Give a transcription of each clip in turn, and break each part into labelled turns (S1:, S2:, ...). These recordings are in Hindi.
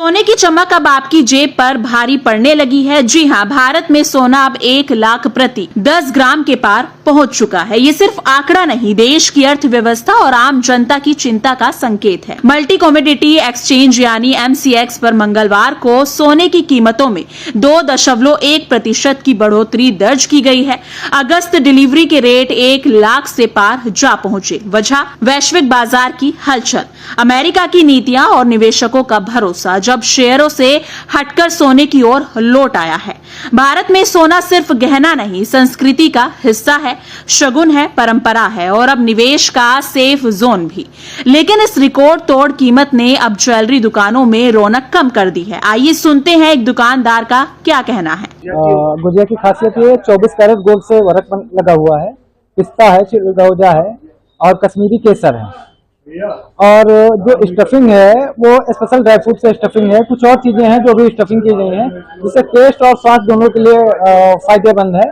S1: सोने की चमक अब आपकी जेब पर भारी पड़ने लगी है। जी हां, भारत में सोना अब 1 लाख प्रति 10 ग्राम के पार पहुंच चुका है। ये सिर्फ आंकड़ा नहीं, देश की अर्थव्यवस्था और आम जनता की चिंता का संकेत है। मल्टी कमोडिटी एक्सचेंज यानी MCX पर मंगलवार को सोने की कीमतों में 2.1% की बढ़ोतरी दर्ज की गई है। अगस्त डिलीवरी के रेट 1 लाख से पार जा पहुंचे। वजह वैश्विक बाजार की हलचल, अमेरिका की नीतियां और निवेशकों का भरोसा, जब शेयरों से हटकर सोने की ओर लौट आया है। भारत में सोना सिर्फ गहना नहीं, संस्कृति का हिस्सा है, शगुन है, परंपरा है और अब निवेश का सेफ जोन भी। लेकिन इस रिकॉर्ड तोड़ कीमत ने अब ज्वेलरी दुकानों में रौनक कम कर दी है। आइए सुनते हैं एक दुकानदार का क्या कहना है।
S2: गुजिया की खासियत ये 24 कैरेट गोल्ड से वर्क लगा हुआ है, पिस्ता है, चिलगोजा है और कश्मीरी केसर है। और जो स्टफिंग है वो स्पेशल ड्राई फ्रूट से स्टफिंग है। कुछ और चीजें हैं जो भी स्टफिंग की गई हैं, जिससे टेस्ट और स्वास्थ्य दोनों के लिए फायदेमंद है।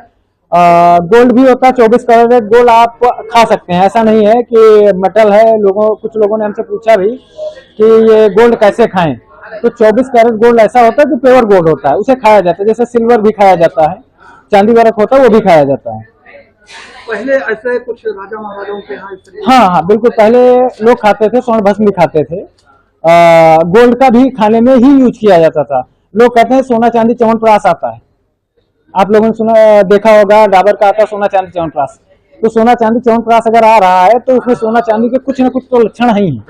S2: गोल्ड भी होता है, 24 कैरेट गोल्ड आप खा सकते हैं, ऐसा नहीं है कि मेटल है। कुछ लोगों ने हमसे पूछा भी कि ये गोल्ड कैसे खाएं, तो 24 कैरेट गोल्ड ऐसा होता है जो प्योर गोल्ड होता है, उसे खाया जाता है। जैसे सिल्वर भी खाया जाता है, चांदी वर्क होता है वो भी खाया जाता है।
S3: पहले ऐसे कुछ राजा महाराजाओं के यहाँ
S2: हाँ, बिल्कुल पहले लोग खाते थे, स्वर्ण भस्म भी खाते थे। गोल्ड का भी खाने में ही यूज किया जाता था। लोग कहते हैं सोना चांदी च्यवनप्राश आता है, आप लोगों ने देखा होगा, डाबर का आता है सोना चांदी च्यवनप्राश। तो सोना चांदी च्यवनप्राश अगर आ रहा है तो उसमें सोना चांदी के कुछ न कुछ तो लक्षण ही है।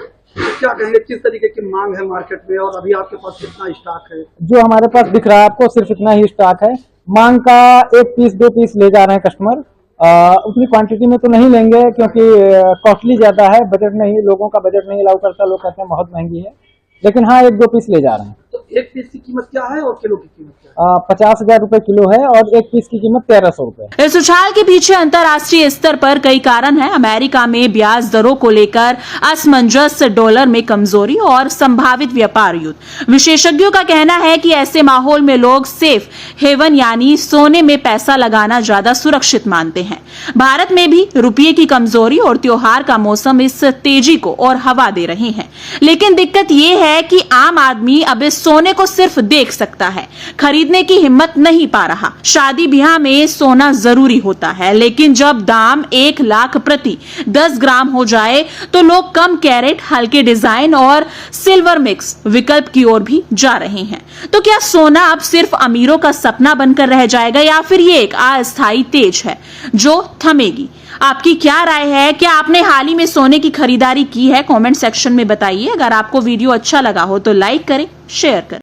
S3: क्या कहेंगे, किस तरीके की मांग है मार्केट में और अभी आपके पास कितना स्टॉक है?
S2: जो हमारे पास दिख रहा है आपको, सिर्फ इतना ही स्टॉक है। मांग का 1 पीस 2 पीस ले जा रहे हैं कस्टमर। उतनी क्वांटिटी में तो नहीं लेंगे क्योंकि कॉस्टली ज्यादा है, बजट नहीं, लोगों का बजट नहीं अलाउ करता, लोग कहते हैं बहुत महंगी है। लेकिन हाँ, 1-2 पीस ले जा रहे हैं।
S3: तो 1 पीस की कीमत क्या है और किलो की कीमत क्या है?
S2: 50,000 रुपए किलो है और 1 पीस की कीमत 1300 रुपए।
S1: इस उछाल के पीछे अंतर्राष्ट्रीय स्तर पर कई कारण हैं। अमेरिका में ब्याज दरों को लेकर असमंजस, डॉलर में कमजोरी और संभावित व्यापार युद्ध। विशेषज्ञों का कहना है कि ऐसे माहौल में लोग सेफ हेवन यानी सोने में पैसा लगाना ज्यादा सुरक्षित मानते हैं। भारत में भी रुपये की कमजोरी और त्योहार का मौसम इस तेजी को और हवा दे रहे हैं। लेकिन दिक्कत यह है कि आम आदमी अब इस सोने को सिर्फ देख सकता है, खरीदने की हिम्मत नहीं पा रहा। शादी ब्याह में सोना जरूरी होता है, लेकिन जब दाम 1 लाख प्रति 10 ग्राम हो जाए तो लोग कम कैरेट, हल्के डिजाइन और सिल्वर मिक्स विकल्प की ओर भी जा रहे हैं। तो क्या सोना अब सिर्फ अमीरों का सपना बनकर रह जाएगा या फिर ये एक अस्थायी तेज है जो थमेगी? आपकी क्या राय है? क्या आपने हाल ही में सोने की खरीदारी की है? कमेंट सेक्शन में बताइए। अगर आपको वीडियो अच्छा लगा हो तो लाइक करें, शेयर करें।